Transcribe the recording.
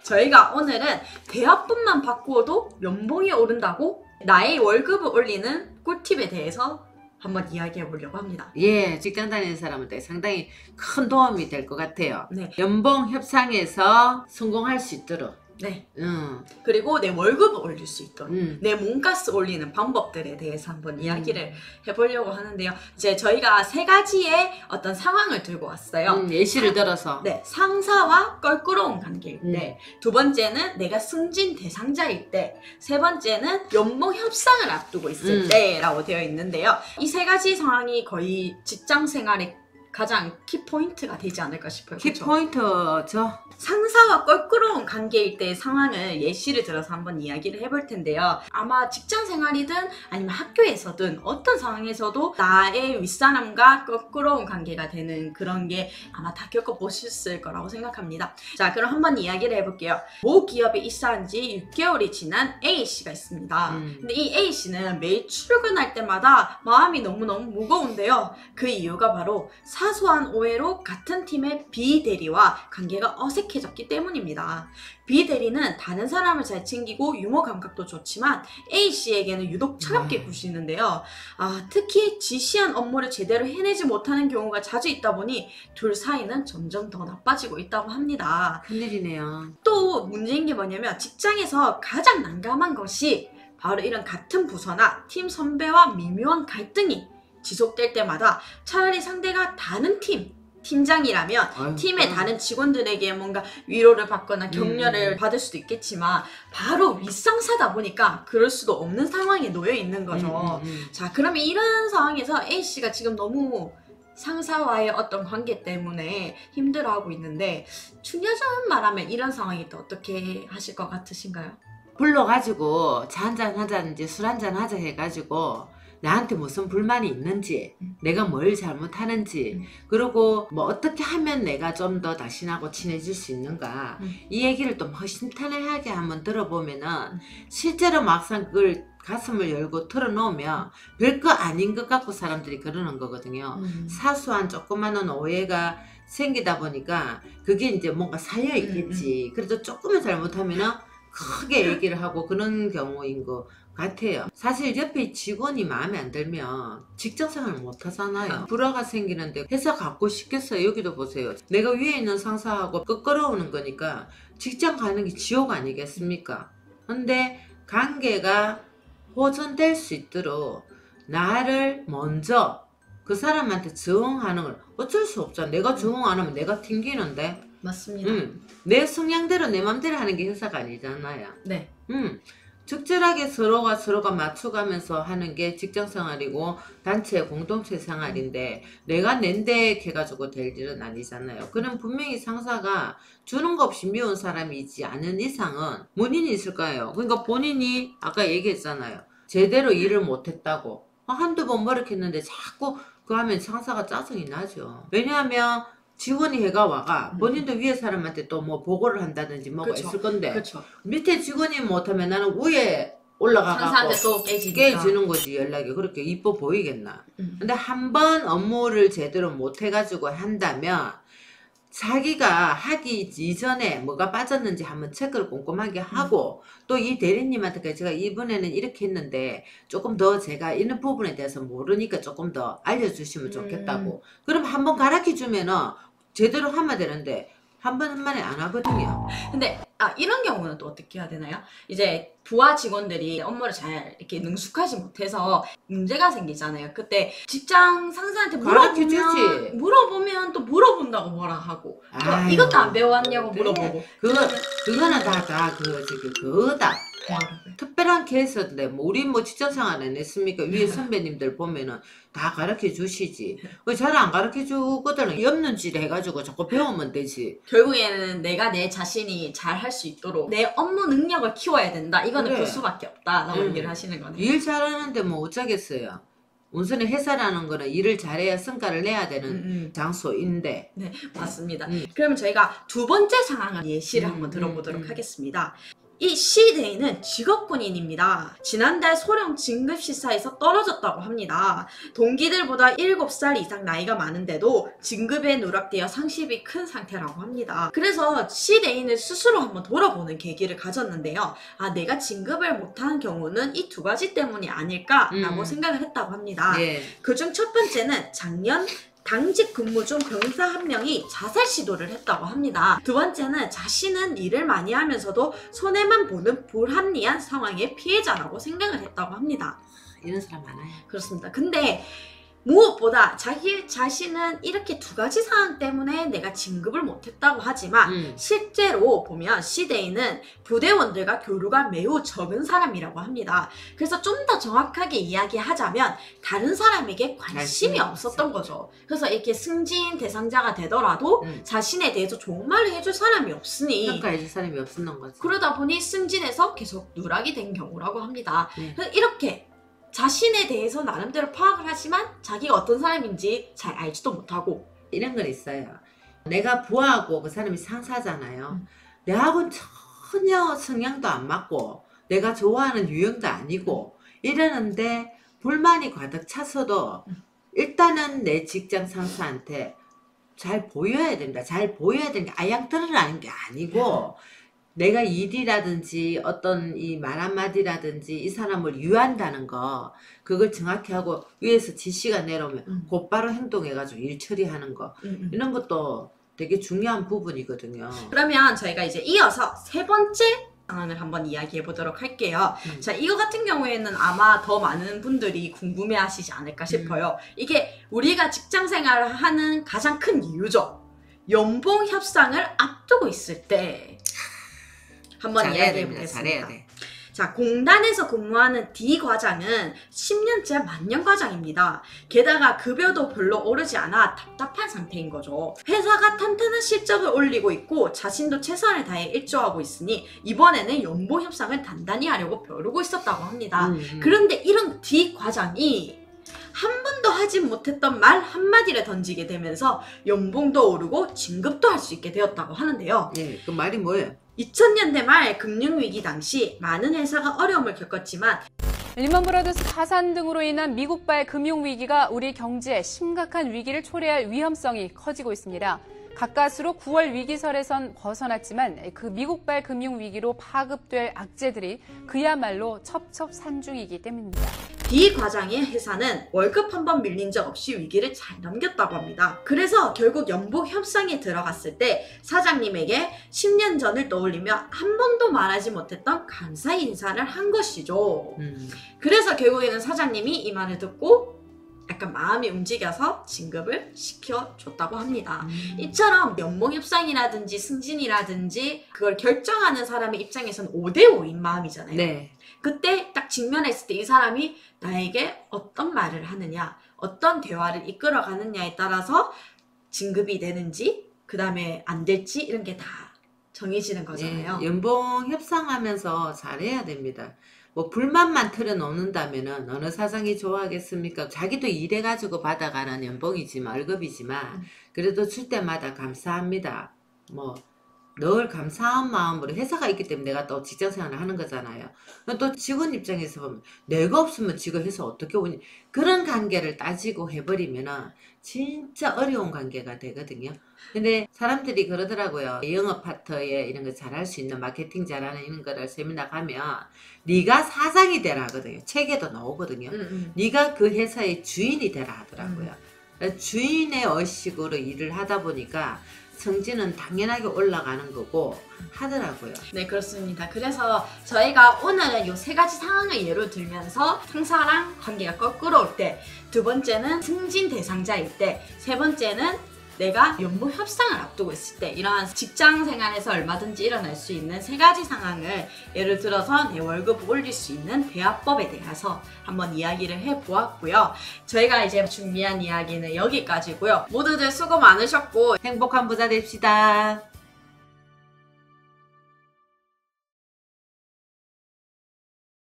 저희가 오늘은 대화뿐만 바꾸어도 연봉이 오른다고 나의 월급을 올리는 꿀팁에 대해서 한번 이야기해 보려고 합니다. 예, 직장 다니는 사람한테 상당히 큰 도움이 될 것 같아요. 네. 연봉 협상에서 성공할 수 있도록. 네. 그리고 내 월급을 올릴 수 있도록 내 몸값을 올리는 방법들에 대해서 한번 이야기를 해보려고 하는데요. 이제 저희가 세 가지의 어떤 상황을 들고 왔어요. 예시를 들어서. 네, 상사와 껄끄러운 관계일 때, 두 번째는 내가 승진 대상자일 때, 세 번째는 연봉 협상을 앞두고 있을 때라고 되어 있는데요. 이 세 가지 상황이 거의 직장 생활의 가장 키포인트가 되지 않을까 싶어요. 키포인트죠. 상사와 껄끄러운 관계일 때의 상황을 예시를 들어서 한번 이야기를 해볼 텐데요. 아마 직장 생활이든 아니면 학교에서든 어떤 상황에서도 나의 윗사람과 껄끄러운 관계가 되는 그런 게 아마 다 겪어보셨을 거라고 생각합니다. 자, 그럼 한번 이야기를 해볼게요. 모 기업에 입사한 지 6개월이 지난 A씨가 있습니다. 근데 이 A씨는 매일 출근할 때마다 마음이 너무너무 무거운데요. 그 이유가 바로 사소한 오해로 같은 팀의 B 대리와 관계가 어색해졌기 때문입니다. B 대리는 다른 사람을 잘 챙기고 유머 감각도 좋지만 A씨에게는 유독 차갑게 굴시는데요. 특히 지시한 업무를 제대로 해내지 못하는 경우가 자주 있다 보니 둘 사이는 점점 더 나빠지고 있다고 합니다. 큰일이네요. 또 문제인 게 뭐냐면 직장에서 가장 난감한 것이 바로 이런 같은 부서나 팀 선배와 미묘한 갈등이 지속될 때마다 차라리 상대가 다른 팀장이라면 팀의 다른 직원들에게 뭔가 위로를 받거나 격려를 받을 수도 있겠지만 바로 윗상사다 보니까 그럴 수도 없는 상황에 놓여 있는 거죠. 자, 그러면 이런 상황에서 A씨가 지금 너무 상사와의 어떤 관계 때문에 힘들어하고 있는데 중요한 말하면 이런 상황이 또 어떻게 하실 것 같으신가요? 불러가지고 차 한잔 하자는지 술 한잔 하자 해가지고 나한테 무슨 불만이 있는지, 내가 뭘 잘못하는지, 그리고 뭐 어떻게 하면 내가 좀 더 당신하고 친해질 수 있는가, 이 얘기를 좀 허심탄회하게 한번 들어보면은 실제로 막상 그걸 가슴을 열고 털어놓으면 별거 아닌 것 같고 사람들이 그러는 거거든요. 사소한 조그마한 오해가 생기다 보니까 그게 이제 뭔가 쌓여 있겠지. 그래도 조금만 잘못하면은 크게 얘기를 하고 그런 경우인 것 같아요. 사실 옆에 직원이 마음에 안 들면 직장생활 못 하잖아요. 불화가 생기는데 회사 갖고 싶겠어요. 여기도 보세요. 내가 위에 있는 상사하고 끄끄러우는 거니까 직장 가는 게 지옥 아니겠습니까? 근데 관계가 호전될 수 있도록 나를 먼저 그 사람한테 적응하는 걸 어쩔 수 없잖아. 내가 적응 안 하면 내가 튕기는데. 맞습니다. 내 성향대로 내 맘대로 하는 게 회사가 아니잖아요. 네. 적절하게 서로가 맞춰가면서 하는 게 직장생활이고 단체 공동체 생활인데 내가 낸데 해가지고 될 일은 아니잖아요. 그럼 분명히 상사가 주는 거 없이 미운 사람이지 않은 이상은 원인이 있을 거예요. 그러니까 본인이 아까 얘기했잖아요. 제대로 일을 못했다고 한두 번 머쓱했는데 자꾸 그거 하면 상사가 짜증이 나죠. 왜냐하면 직원이 해가 와가 본인도 위에 사람한테 또 뭐 보고를 한다든지 뭐가 있을 건데 밑에 직원이 못하면 나는 위에 올라가가지고 상사한테 또 깨지는 거지. 연락이 그렇게 이뻐 보이겠나. 근데 한 번 업무를 제대로 못 해가지고 한다면 자기가 하기 이전에 뭐가 빠졌는지 한번 체크를 꼼꼼하게 하고 또 이 대리님한테 제가 이번에는 이렇게 했는데 조금 더 제가 이런 부분에 대해서 모르니까 조금 더 알려주시면 좋겠다고. 그럼 한번 가르쳐 주면은 제대로 하면 되는데 한 번 한 번에 안 하거든요. 근데 이런 경우는 또 어떻게 해야 되나요? 이제 부하 직원들이 업무를 잘 이렇게 능숙하지 못해서 문제가 생기잖아요. 그때 직장 상사한테 물어보면 또 물어본다고 뭐라 하고 이것도 안 배워왔냐고 물어보고 그거는 다 그거다. 특별한 케이스인데 우리 직장생활 안 했습니까? 위에 선배님들 보면은 다 가르쳐 주시지. 왜 잘 안 가르쳐 주거든. 엽는질 해가지고 자꾸 배우면 되지. 결국에는 내가 내 자신이 잘 할 수 있도록 내 업무 능력을 키워야 된다. 이거는 그 수밖에 없다 라고 얘기를 하시는 거네요. 일 잘하는데 뭐 어쩌겠어요. 우선은 회사라는 거는 일을 잘해야 성과를 내야 되는 장소인데. 네, 맞습니다. 그러면 저희가 두 번째 상황을 예시를 한번 들어보도록 하겠습니다. 이 C대인은 직업군인입니다. 지난달 소령 진급시사에서 떨어졌다고 합니다. 동기들보다 7살 이상 나이가 많은데도 진급에 누락되어 상실이 큰 상태라고 합니다. 그래서 C대인을 스스로 한번 돌아보는 계기를 가졌는데요. 아, 내가 진급을 못하는 경우는 이 2가지 때문이 아닐까라고 생각을 했다고 합니다. 예. 그중 첫 번째는 작년 당직 근무 중 병사 한 명이 자살 시도를 했다고 합니다. 두 번째는 자신은 일을 많이 하면서도 손해만 보는 불합리한 상황의 피해자라고 생각을 했다고 합니다. 이런 사람 많아요. 그렇습니다. 근데 무엇보다 자기 자신은 이렇게 2가지 상황 때문에 내가 진급을 못했다고 하지만 실제로 보면 C대인은 부대원들과 교류가 매우 적은 사람이라고 합니다. 그래서 좀 더 정확하게 이야기하자면 다른 사람에게 관심이 없었던 거죠. 그래서 이렇게 승진 대상자가 되더라도 자신에 대해서 좋은 말을 해줄 사람이 없으니 평가해줄 사람이 없었던 거죠. 그러다 보니 승진해서 계속 누락이 된 경우라고 합니다. 그래서 이렇게 자신에 대해서 나름대로 파악을 하지만 자기가 어떤 사람인지 잘 알지도 못하고 이런 건 있어요. 내가 부하고 그 사람이 상사잖아요. 내하고는 전혀 성향도 안 맞고 내가 좋아하는 유형도 아니고 이러는데 불만이 가득 차서도 일단은 내 직장 상사한테 잘 보여야 된다. 잘 보여야 되는 게 아양 드러나는 게 아니고 내가 일이라든지 어떤 이 말 한마디라든지 이 사람을 유한다는 거 그걸 정확히 하고 위에서 지시가 내려오면 곧바로 행동해가지고 일 처리하는 거 이런 것도 되게 중요한 부분이거든요. 그러면 저희가 이제 이어서 3번째 상황을 한번 이야기해 보도록 할게요. 자, 이거 같은 경우에는 아마 더 많은 분들이 궁금해 하시지 않을까 싶어요. 이게 우리가 직장 생활을 하는 가장 큰 이유죠. 연봉 협상을 앞두고 있을 때 한번 이야기해 보겠습니다. 잘해야 돼. 자, 공단에서 근무하는 D 과장은 10년째 만년 과장입니다. 게다가 급여도 별로 오르지 않아 답답한 상태인 거죠. 회사가 탄탄한 실적을 올리고 있고 자신도 최선을 다해 일조하고 있으니 이번에는 연봉 협상을 단단히 하려고 벼르고 있었다고 합니다. 그런데 이런 D 과장이 한 번도 하지 못했던 말 한마디를 던지게 되면서 연봉도 오르고 진급도 할 수 있게 되었다고 하는데요. 예, 그 말이 뭐예요? 2000년대 말 금융위기 당시 많은 회사가 어려움을 겪었지만 리먼브라더스 파산 등으로 인한 미국발 금융위기가 우리 경제에 심각한 위기를 초래할 위험성이 커지고 있습니다. 가까스로 9월 위기설에선 벗어났지만 그 미국발 금융위기로 파급될 악재들이 그야말로 첩첩산중이기 때문입니다. D 과장의 회사는 월급 한 번 밀린 적 없이 위기를 잘 넘겼다고 합니다. 그래서 결국 연봉 협상에 들어갔을 때 사장님에게 10년 전을 떠올리며 한 번도 말하지 못했던 감사 인사를 한 것이죠. 그래서 결국에는 사장님이 이 말을 듣고 약간 마음이 움직여서 진급을 시켜줬다고 합니다. 이처럼 연봉 협상이라든지 승진이라든지 그걸 결정하는 사람의 입장에서는 5대5인 마음이잖아요. 네. 그때 딱 직면했을 때 이 사람이 나에게 어떤 말을 하느냐, 어떤 대화를 이끌어 가느냐에 따라서 진급이 되는지, 그 다음에 안 될지 이런 게 다 정해지는 거잖아요. 네, 연봉 협상하면서 잘해야 됩니다. 뭐 불만만 털어놓는다면은 어느 사장이 좋아하겠습니까? 자기도 일해가지고 받아가는 연봉이지만 월급이지만 그래도 줄 때마다 감사합니다. 뭐 늘 감사한 마음으로 회사가 있기 때문에 내가 또 직장생활을 하는 거잖아요. 또 직원 입장에서 보면 내가 없으면 지금 회사 어떻게 오니? 그런 관계를 따지고 해버리면은 진짜 어려운 관계가 되거든요. 근데 사람들이 그러더라고요. 영업 파트에 이런 거 잘할 수 있는 마케팅 잘하는 이런 거를 세미나 가면 네가 사장이 되라 하거든요. 책에도 나오거든요. 네가 그 회사의 주인이 되라 하더라고요. 주인의 의식으로 일을 하다 보니까 성진은 당연하게 올라가는 거고 하더라고요. 네, 그렇습니다. 그래서 저희가 오늘은 이 3가지 상황을 예로 들면서 상사랑 관계가 거꾸로 올 때, 2번째는 승진 대상자일 때, 3번째는 내가 연봉 협상을 앞두고 있을 때 이러한 직장 생활에서 얼마든지 일어날 수 있는 3가지 상황을 예를 들어서 내 월급 올릴 수 있는 대화법에 대해서 한번 이야기를 해보았고요. 저희가 이제 준비한 이야기는 여기까지고요. 모두들 수고 많으셨고 행복한 부자 됩시다.